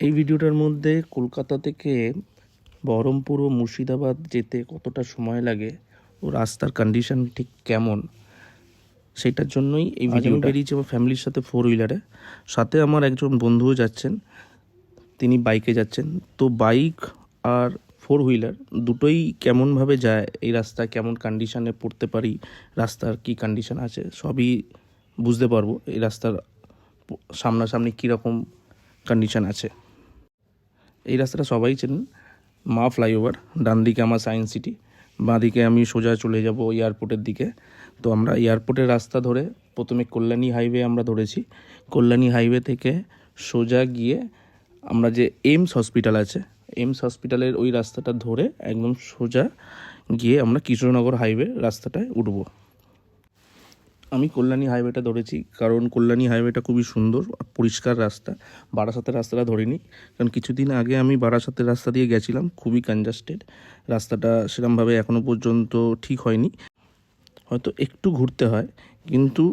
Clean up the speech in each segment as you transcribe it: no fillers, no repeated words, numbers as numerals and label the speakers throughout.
Speaker 1: এই ভিডিওটার মধ্যে কলকাতা থেকে বহরমপুর ও মুর্শিদাবাদ যেতে কতটা সময় লাগে ও রাস্তার কন্ডিশন ঠিক কেমন সেটার জন্যই এই ভিডিও বেরিয়েছে আমার ফ্যামিলির সাথে 4 হুইলারে। সাথে আমার একজন বন্ধুও যাচ্ছেন, তিনি বাইকে যাচ্ছেন। তো বাইক আর 4 হুইলার দুটোই কেমনভাবে যায়, এই রাস্তায় কেমন কন্ডিশনে পড়তে পারি, রাস্তার কি কন্ডিশন আছে সবই বুঝতে পারবো এই রাস্তার সামনাসামনি কীরকম কন্ডিশন আছে। এই রাস্তাটা সবাই চেনেন, মা ফ্লাইওভার। ডান দিকে আমার সায়েন্স সিটি, বাঁ দিকে আমি সোজা চলে যাব এয়ারপোর্টের দিকে। তো আমরা এয়ারপোর্টের রাস্তা ধরে প্রথমে কল্যাণী হাইওয়ে আমরা ধরেছি। কল্যাণী হাইওয়ে থেকে সোজা গিয়ে আমরা যে এইমস হসপিটাল আছে, এইমস হসপিটালের ওই রাস্তাটা ধরে একদম সোজা গিয়ে আমরা কৃষ্ণনগর হাইওয়ে রাস্তাটায় উঠব। আমি কল্যাণী হাইওয়েটা ধরেছি কারণ কল্যাণী হাইওয়েটা খুবই সুন্দর পরিষ্কার রাস্তা। বারাসাতের রাস্তাটা ধরিনি কারণ কিছুদিন আগে আমি বারাসাতের রাস্তা দিয়ে গেছিলাম, খুবই কনজাস্টেড রাস্তাটা, সেরকমভাবে এখনও পর্যন্ত ঠিক হয়নি, হয়তো একটু ঘুরতে হয় কিন্তু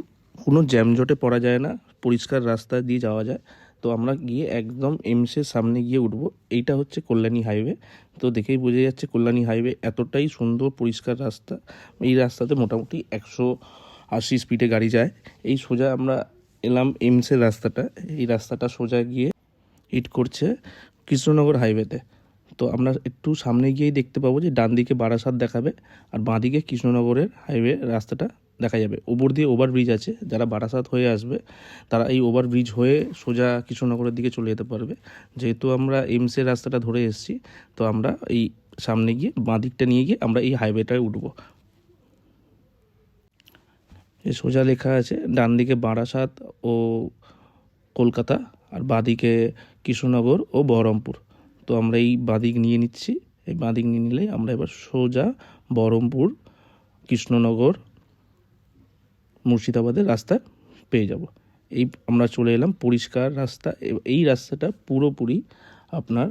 Speaker 1: কোনো জ্যামজটে পড়া যায় না, পরিষ্কার রাস্তা দিয়ে যাওয়া যায়। তো আমরা গিয়ে একদম এইমসের সামনে গিয়ে উঠবো। এইটা হচ্ছে কল্যাণী হাইওয়ে। তো দেখেই বোঝা যাচ্ছে কল্যাণী হাইওয়ে এতটাই সুন্দর পরিষ্কার রাস্তা। এই রাস্তাতে মোটামুটি 180 স্পিডে গাড়ি যায়। এই সোজা আমরা এলাম এইমসের রাস্তাটা, এই রাস্তাটা সোজা গিয়ে হিট করছে কৃষ্ণনগর হাইওয়েতে। তো আমরা একটু সামনে গিয়েই দেখতে পাবো যে ডান দিকে বারাসাত দেখাবে আর বাঁ দিকে কৃষ্ণনগরের হাইওয়ে রাস্তাটা দেখা যাবে। ওপর দিয়ে ওভারব্রিজ আছে, যারা বারাসাত হয়ে আসবে তারা এই ওভারব্রিজ হয়ে সোজা কৃষ্ণনগরের দিকে চলে যেতে পারবে। যেহেতু আমরা এইমসের রাস্তাটা ধরে এসেছি, তো আমরা এই সামনে গিয়ে বাঁ দিকটা নিয়ে গিয়ে আমরা এই হাইওয়েটায় উঠবো। এই সোজা লেখা আছে ডান দিকে বারাসাত ও কলকাতা আর বাঁদিকে কৃষ্ণনগর ও বহরমপুর। তো আমরা এই বাঁদিক নিয়ে নিচ্ছি, এই বাঁদিক নিয়ে নিলে আমরা এবার সোজা বহরমপুর, কৃষ্ণনগর, মুর্শিদাবাদের রাস্তা পেয়ে যাব। এই আমরা চলে এলাম পরিষ্কার রাস্তা। এই রাস্তাটা পুরোপুরি আপনার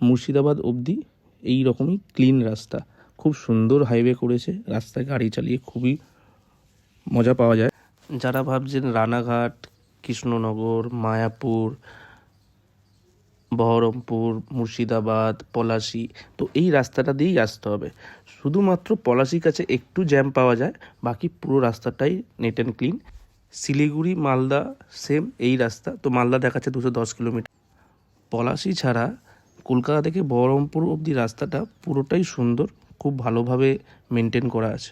Speaker 1: মুর্শিদাবাদ অবধি এই রকমই ক্লিন রাস্তা, খুব সুন্দর হাইওয়ে করেছে, রাস্তায় গাড়ি চালিয়ে খুবই মজা পাওয়া যায়। যারা ভাবছেন রানাঘাট, কৃষ্ণনগর, মায়াপুর, বহরমপুর, মুর্শিদাবাদ, পলাশি, তো এই রাস্তাটা দিয়েই আসতে হবে। শুধুমাত্র পলাশির কাছে একটু জ্যাম পাওয়া যায়, বাকি পুরো রাস্তাটাই neat and clean. Siliguri, Malda same এই রাস্তা, তো মালদা দেখাচ্ছে 210 কিলোমিটার। পলাশি ছাড়া কলকাতা থেকে বহরমপুর অবধি রাস্তাটা পুরোটাই সুন্দর, খুব ভালোভাবে মেনটেন করা আছে।